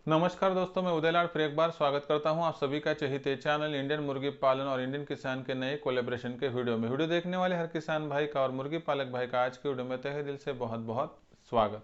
नमस्कार दोस्तों, मैं उदयलाल फिर एक बार स्वागत करता हूं आप सभी का चहेते चैनल इंडियन मुर्गी पालन और इंडियन किसान के नए कोलेब्रेशन के वीडियो में। वीडियो देखने वाले हर किसान भाई का और मुर्गी पालक भाई का आज के वीडियो में तहे दिल से बहुत बहुत स्वागत।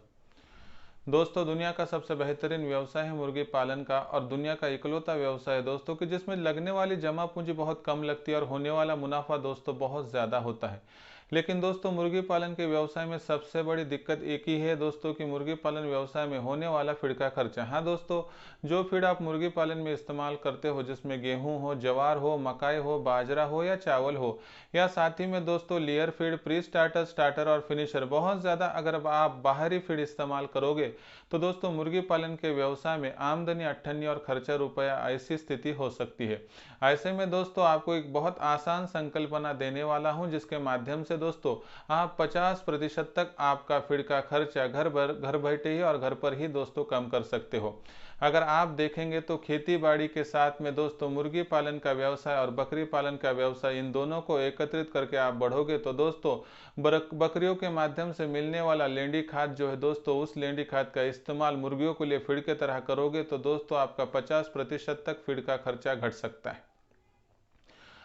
दोस्तों, दुनिया का सबसे बेहतरीन व्यवसाय है मुर्गी पालन का और दुनिया का इकलौता व्यवसाय है दोस्तों कि जिसमें लगने वाली जमा पूंजी बहुत कम लगती है और होने वाला मुनाफा दोस्तों बहुत ज़्यादा होता है। लेकिन दोस्तों, मुर्गी पालन के व्यवसाय में सबसे बड़ी दिक्कत एक ही है दोस्तों कि मुर्गी पालन व्यवसाय में होने वाला फीड का खर्चा। हाँ दोस्तों, जो फीड आप मुर्गी पालन में इस्तेमाल करते हो, जिसमें गेहूं हो, ज्वार हो, मकाई हो, बाजरा हो या चावल हो, या साथ ही में दोस्तों layer feed, pre starter, starter और फिनिशर, बहुत ज़्यादा अगर आप बाहरी फीड इस्तेमाल करोगे तो दोस्तों मुर्गी पालन के व्यवसाय में आमदनी अट्ठन्नी और खर्चा रुपया ऐसी स्थिति हो सकती है। ऐसे में दोस्तों आपको एक बहुत आसान संकल्पना देने वाला हूं जिसके माध्यम से दोस्तों आप 50% तक आपका फीड का खर्चा घर बैठे ही और घर पर ही दोस्तों कम कर सकते हो। अगर आप देखेंगे तो खेती बाड़ी के साथ में दोस्तों मुर्गी पालन का व्यवसाय और बकरी पालन का व्यवसाय, इन दोनों को एकत्रित करके आप बढ़ोगे तो दोस्तों बकरियों के माध्यम से मिलने वाला लेंडी खाद जो है दोस्तों, उस लेंडी खाद का इस्तेमाल मुर्गियों के लिए फीड की तरह करोगे तो दोस्तों आपका 50% तक फीड का खर्चा घट सकता है।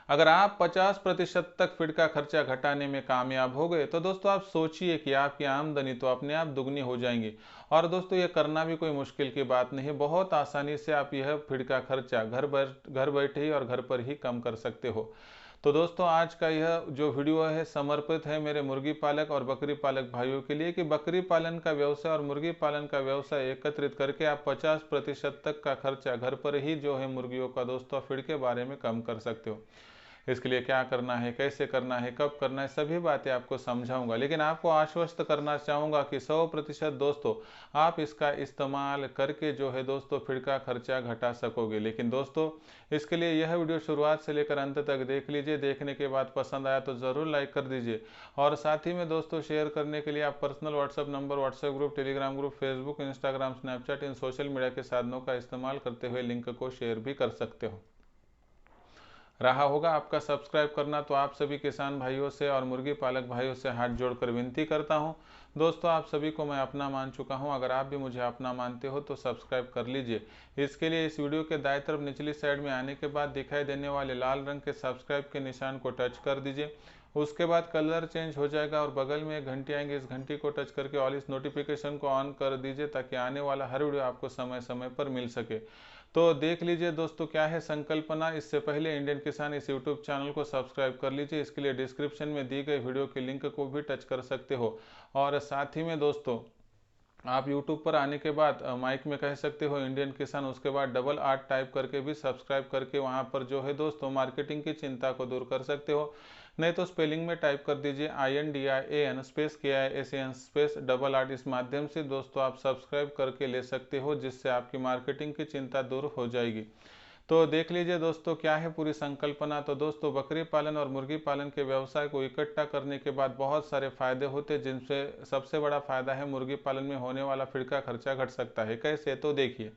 अगर आप 50% तक फीड का खर्चा घटाने में कामयाब हो गए तो दोस्तों आप सोचिए कि आपकी आमदनी तो अपने आप दुगनी हो जाएंगी। और दोस्तों ये करना भी कोई मुश्किल की बात नहीं है, बहुत आसानी से आप यह फीड का खर्चा घर बैठे ही और घर पर ही कम कर सकते हो। तो दोस्तों आज का यह जो वीडियो है समर्पित है मेरे मुर्गी पालक और बकरी पालक भाइयों के लिए कि बकरी पालन का व्यवसाय और मुर्गी पालन का व्यवसाय एकत्रित करके आप 50% तक का खर्चा घर पर ही जो है मुर्गियों का दोस्तों फीड के बारे में कम कर सकते हो। इसके लिए क्या करना है, कैसे करना है, कब करना है, सभी बातें आपको समझाऊंगा। लेकिन आपको आश्वस्त करना चाहूँगा कि 100% दोस्तों आप इसका इस्तेमाल करके जो है दोस्तों फीड का खर्चा घटा सकोगे। लेकिन दोस्तों इसके लिए यह वीडियो शुरुआत से लेकर अंत तक देख लीजिए। देखने के बाद पसंद आया तो ज़रूर लाइक कर दीजिए और साथ ही में दोस्तों शेयर करने के लिए आप personal WhatsApp number, WhatsApp group, Telegram group, Facebook, Instagram, Snapchat, इन सोशल मीडिया के साधनों का इस्तेमाल करते हुए लिंक को शेयर भी कर सकते हो। रहा होगा आपका सब्सक्राइब करना, तो आप सभी किसान भाइयों से और मुर्गी पालक भाइयों से हाथ जोड़कर विनती करता हूं। दोस्तों आप सभी को मैं अपना मान चुका हूं, अगर आप भी मुझे अपना मानते हो तो सब्सक्राइब कर लीजिए। इसके लिए इस वीडियो के दाएं तरफ निचली साइड में आने के बाद दिखाई देने वाले लाल रंग के सब्सक्राइब के निशान को टच कर दीजिए। उसके बाद कलर चेंज हो जाएगा और बगल में एक घंटी आएंगे, इस घंटी को टच करके ऑल इस नोटिफिकेशन को ऑन कर दीजिए ताकि आने वाला हर वीडियो आपको समय समय पर मिल सके। तो देख लीजिए दोस्तों क्या है संकल्पना। इससे पहले इंडियन किसान इस यूट्यूब चैनल को सब्सक्राइब कर लीजिए। इसके लिए डिस्क्रिप्शन में दी गई वीडियो के लिंक को भी टच कर सकते हो। और साथ ही में दोस्तों आप YouTube पर आने के बाद माइक में कह सकते हो इंडियन किसान, उसके बाद डबल आर टाइप करके भी सब्सक्राइब करके वहां पर जो है दोस्तों मार्केटिंग की चिंता को दूर कर सकते हो। नहीं तो स्पेलिंग में टाइप कर दीजिए INDIAN space KISAN space double R. इस माध्यम से दोस्तों आप सब्सक्राइब करके ले सकते हो, जिससे आपकी मार्केटिंग की चिंता दूर हो जाएगी। तो देख लीजिए दोस्तों क्या है पूरी संकल्पना। तो दोस्तों बकरी पालन और मुर्गी पालन के व्यवसाय को इकट्ठा करने के बाद बहुत सारे फायदे होते हैं, जिनसे सबसे बड़ा फायदा है मुर्गी पालन में होने वाला फीड का खर्चा घट सकता है। कैसे, तो देखिए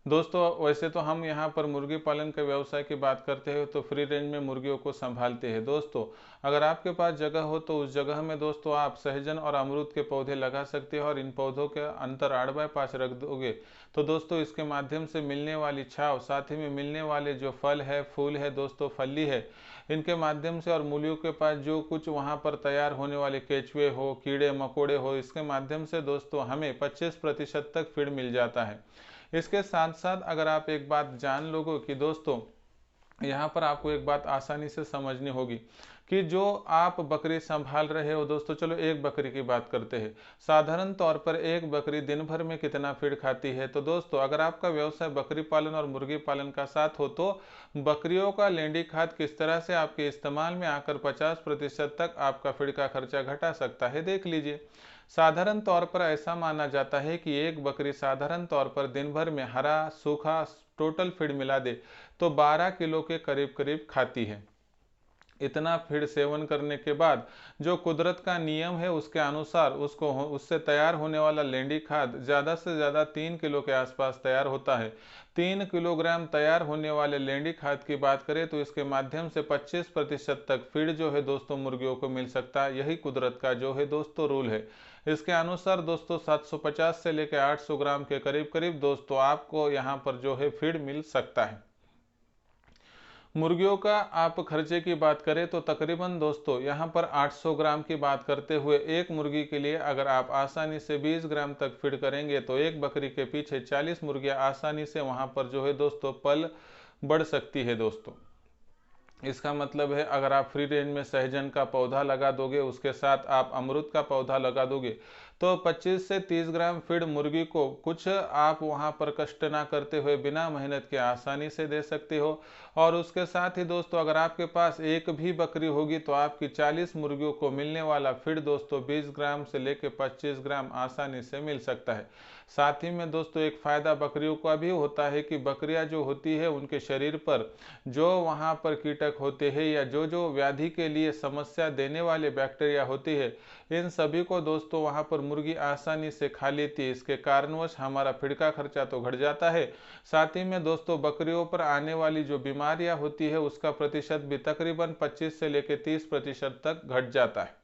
दोस्तों वैसे तो हम यहाँ पर मुर्गी पालन के व्यवसाय की बात करते हैं तो फ्री रेंज में मुर्गियों को संभालते हैं। दोस्तों अगर आपके पास जगह हो तो उस जगह में दोस्तों आप सहजन और अमरूद के पौधे लगा सकते हो और इन पौधों के अंतर 8x5 रख दोगे तो दोस्तों इसके माध्यम से मिलने वाली छाव, साथ ही में मिलने वाले जो फल है, फूल है दोस्तों, फली है, इनके माध्यम से और मूलियों के पास जो कुछ वहाँ पर तैयार होने वाले केचुए हो, कीड़े मकोड़े हो, इसके माध्यम से दोस्तों हमें 25% तक फीड मिल जाता है। इसके साथ साथ अगर आप एक बात जान लोगे कि दोस्तों यहाँ पर आपको एक बात आसानी से समझनी होगी कि जो आप बकरी संभाल रहे हो दोस्तों, चलो एक बकरी की बात करते हैं। साधारण तौर पर एक बकरी दिन भर में कितना फीड खाती है? तो दोस्तों अगर आपका व्यवसाय बकरी पालन और मुर्गी पालन का साथ हो तो बकरियों का लेंडी खाद किस तरह से आपके इस्तेमाल में आकर 50% तक आपका फीड का खर्चा घटा सकता है, देख लीजिए। साधारण तौर पर ऐसा माना जाता है कि एक बकरी साधारण तौर पर दिन भर में हरा सूखा टोटल फीड मिला दे तो 12 किलो के करीब करीब खाती है। इतना फीड सेवन करने के बाद जो कुदरत का नियम है उसके अनुसार उससे तैयार होने वाला लेंडी खाद ज़्यादा से ज़्यादा 3 किलो के आसपास तैयार होता है। 3 किलोग्राम तैयार होने वाले लेंडी खाद की बात करें तो इसके माध्यम से 25% तक फीड जो है दोस्तों मुर्गियों को मिल सकता है। यही कुदरत का जो है दोस्तों रूल है। इसके अनुसार दोस्तों 750 से लेकर 800 ग्राम के करीब करीब दोस्तों आपको यहाँ पर जो है फीड मिल सकता है। मुर्गियों का आप खर्चे की बात करें तो तकरीबन दोस्तों यहाँ पर 800 ग्राम की बात करते हुए एक मुर्गी के लिए अगर आप आसानी से 20 ग्राम तक फीड करेंगे तो एक बकरी के पीछे 40 मुर्गियाँ आसानी से वहाँ पर जो है दोस्तों पल बढ़ सकती है दोस्तों। इसका मतलब है अगर आप फ्री रेंज में सहजन का पौधा लगा दोगे, उसके साथ आप अमरूद का पौधा लगा दोगे, तो 25 से 30 ग्राम फीड मुर्गी को कुछ आप वहां पर कष्ट ना करते हुए बिना मेहनत के आसानी से दे सकते हो। और उसके साथ ही दोस्तों अगर आपके पास एक भी बकरी होगी तो आपकी 40 मुर्गियों को मिलने वाला फीड दोस्तों 20 ग्राम से लेकर 25 ग्राम आसानी से मिल सकता है। साथ ही में दोस्तों एक फायदा बकरियों का भी होता है कि बकरियां जो होती है उनके शरीर पर जो वहां पर कीटक होते हैं या जो जो व्याधि के लिए समस्या देने वाले बैक्टीरिया होती है, इन सभी को दोस्तों वहां पर मुर्गी आसानी से खा लेती है। इसके कारणवश हमारा फीड का खर्चा तो घट जाता है, साथ ही में दोस्तों बकरियों पर आने वाली जो बीमारियां होती है उसका प्रतिशत भी तकरीबन 25 से लेकर 30% तक घट जाता है।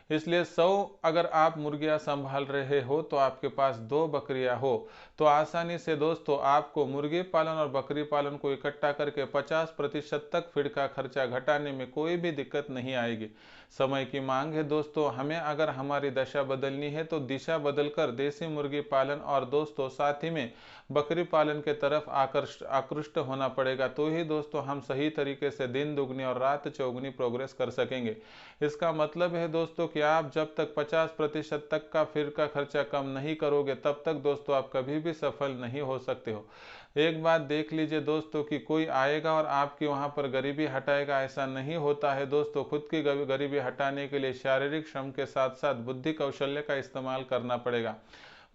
इसलिए 100 अगर आप मुर्गियां संभाल रहे हो तो आपके पास 2 बकरियां हो तो आसानी से दोस्तों आपको मुर्गी पालन और बकरी पालन को इकट्ठा करके 50% तक फीड का खर्चा घटाने में कोई भी दिक्कत नहीं आएगी। समय की मांग है दोस्तों, हमें अगर हमारी दशा बदलनी है तो दिशा बदलकर देसी मुर्गी पालन और दोस्तों साथ ही में बकरी पालन के तरफ आकृष्ट होना पड़ेगा, तो ही दोस्तों हम सही तरीके से दिन दुगनी और रात चौगुनी प्रोग्रेस कर सकेंगे। इसका मतलब है दोस्तों कि आप जब तक 50% तक का फीड का खर्चा कम नहीं करोगे तब तक दोस्तों आप कभी भी सफल नहीं हो सकते हो। एक बात देख लीजिए दोस्तों कि कोई आएगा और आपकी वहां पर गरीबी हटाएगा, ऐसा नहीं होता है दोस्तों। खुद की गरीबी हटाने के लिए शारीरिक श्रम के साथ साथ बुद्धि कौशल्य का इस्तेमाल करना पड़ेगा।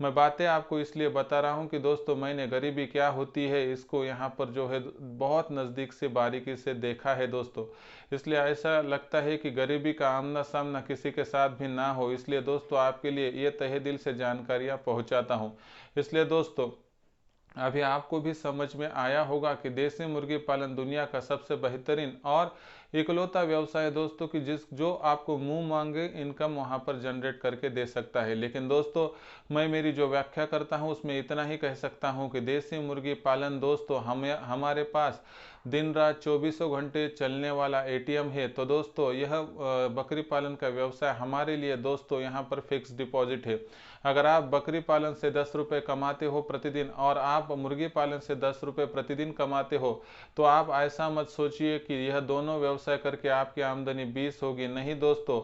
मैं बातें आपको इसलिए बता रहा हूं कि दोस्तों मैंने गरीबी क्या होती है इसको यहाँ पर जो है बहुत नज़दीक से बारीकी से देखा है दोस्तों। इसलिए ऐसा लगता है कि गरीबी का आमना सामना किसी के साथ भी ना हो, इसलिए दोस्तों आपके लिए ये तहे दिल से जानकारियाँ पहुँचाता हूँ। इसलिए दोस्तों अभी आपको भी समझ में आया होगा कि देसी मुर्गी पालन दुनिया का सबसे बेहतरीन और इकलौता व्यवसाय है दोस्तों कि जो आपको मुंह मांगे इनकम वहां पर जनरेट करके दे सकता है। लेकिन दोस्तों मैं मेरी जो व्याख्या करता हूं उसमें इतना ही कह सकता हूं कि देसी मुर्गी पालन दोस्तों हमारे पास दिन रात 24 घंटे चलने वाला एटीएम है। तो दोस्तों यह बकरी पालन का व्यवसाय हमारे लिए दोस्तों यहाँ पर फिक्स डिपॉजिट है। अगर आप बकरी पालन से 10 रुपये कमाते हो प्रतिदिन और आप मुर्गी पालन से 10 रुपये प्रतिदिन कमाते हो तो आप ऐसा मत सोचिए कि यह दोनों व्यवसाय करके आपकी आमदनी 20 होगी। नहीं दोस्तों,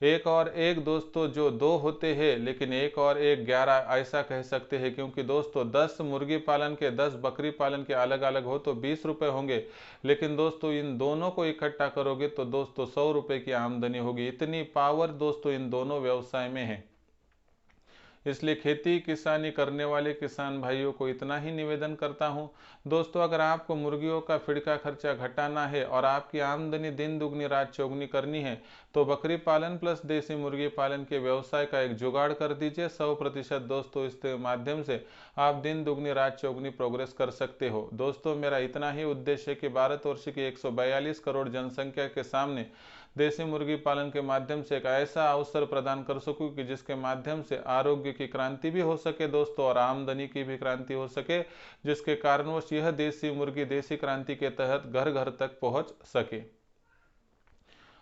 एक और एक दोस्तों जो 2 होते हैं लेकिन एक और एक 11 ऐसा कह सकते हैं, क्योंकि दोस्तों 10 मुर्गी पालन के 10 बकरी पालन के अलग अलग हो तो 20 रुपये होंगे, लेकिन दोस्तों इन दोनों को इकट्ठा करोगे तो दोस्तों 100 रुपये की आमदनी होगी। इतनी पावर दोस्तों इन दोनों व्यवसाय में है। इसलिए खेती किसानी करने वाले किसान भाइयों को इतना ही निवेदन करता हूं दोस्तों, अगर आपको मुर्गियों का फीड का खर्चा घटाना है और आपकी आमदनी दिन दुगनी रात चौगुनी करनी है तो बकरी पालन प्लस देसी मुर्गी पालन के व्यवसाय का एक जुगाड़ कर दीजिए। 100% दोस्तों इसके माध्यम से आप दिन दुगनी रात चौगुनी प्रोग्रेस कर सकते हो। दोस्तों मेरा इतना ही उद्देश्य है कि भारतवर्ष की 142 करोड़ जनसंख्या के सामने देसी मुर्गी पालन के माध्यम से एक ऐसा अवसर प्रदान कर सकूं कि जिसके माध्यम से आरोग्य की क्रांति भी हो सके दोस्तों और आमदनी की भी क्रांति हो सके, जिसके कारणवश यह देसी मुर्गी देसी क्रांति के तहत घर घर तक पहुंच सके।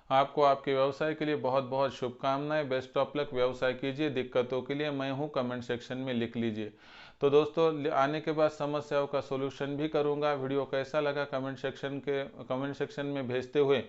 आपको आपके व्यवसाय के लिए बहुत बहुत शुभकामनाएं। Best of luck. व्यवसाय कीजिए, दिक्कतों के लिए मैं हूं, कमेंट सेक्शन में लिख लीजिए। तो दोस्तों आने के बाद समस्याओं का सोल्यूशन भी करूंगा। वीडियो कैसा लगा कमेंट सेक्शन में भेजते हुए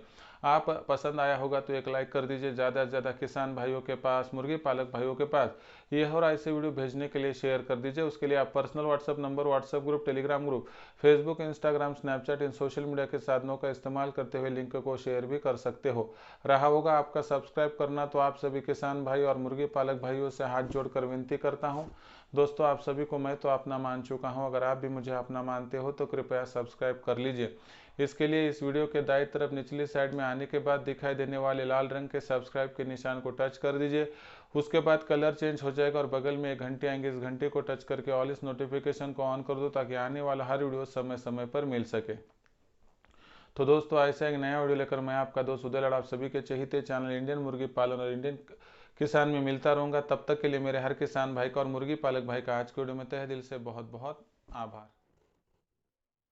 आप पसंद आया होगा तो एक लाइक कर दीजिए। ज़्यादा से ज़्यादा किसान भाइयों के पास, मुर्गी पालक भाइयों के पास यह और ऐसे वीडियो भेजने के लिए शेयर कर दीजिए। उसके लिए आप personal WhatsApp number, WhatsApp group, Telegram group, Facebook, Instagram, Snapchat इन सोशल मीडिया के साधनों का इस्तेमाल करते हुए लिंक को शेयर भी कर सकते हो। रहा होगा आपका सब्सक्राइब करना, तो आप सभी किसान भाई और मुर्गी पालक भाइयों से हाथ जोड़कर विनती करता हूँ दोस्तों, आप सभी को मैं तो अपना मान चुका हूं, अगर आप भी मुझे अपना मानते हो तो कृपया सब्सक्राइब कर लीजिए। इसके लिए इस वीडियो के दाईं तरफ निचली साइड में आने के बाद दिखाई देने वाले लाल रंग के सब्सक्राइब के निशान को टच कर दीजिए। उसके बाद कलर चेंज हो जाएगा और बगल में एक घंटी आएंगे, इस घंटी को टच करके ऑल इस नोटिफिकेशन को ऑन कर दो ताकि आने वाला हर वीडियो समय समय पर मिल सके। तो दोस्तों ऐसा एक नया वीडियो लेकर मैं आपका दोस्त उदय लाड आप सभी के चहेते चैनल इंडियन मुर्गी पालन और इंडियन किसान में मिलता रहूँगा। तब तक के लिए मेरे हर किसान भाई का और मुर्गी पालक भाई का आज के वीडियो में तहे दिल से बहुत बहुत आभार।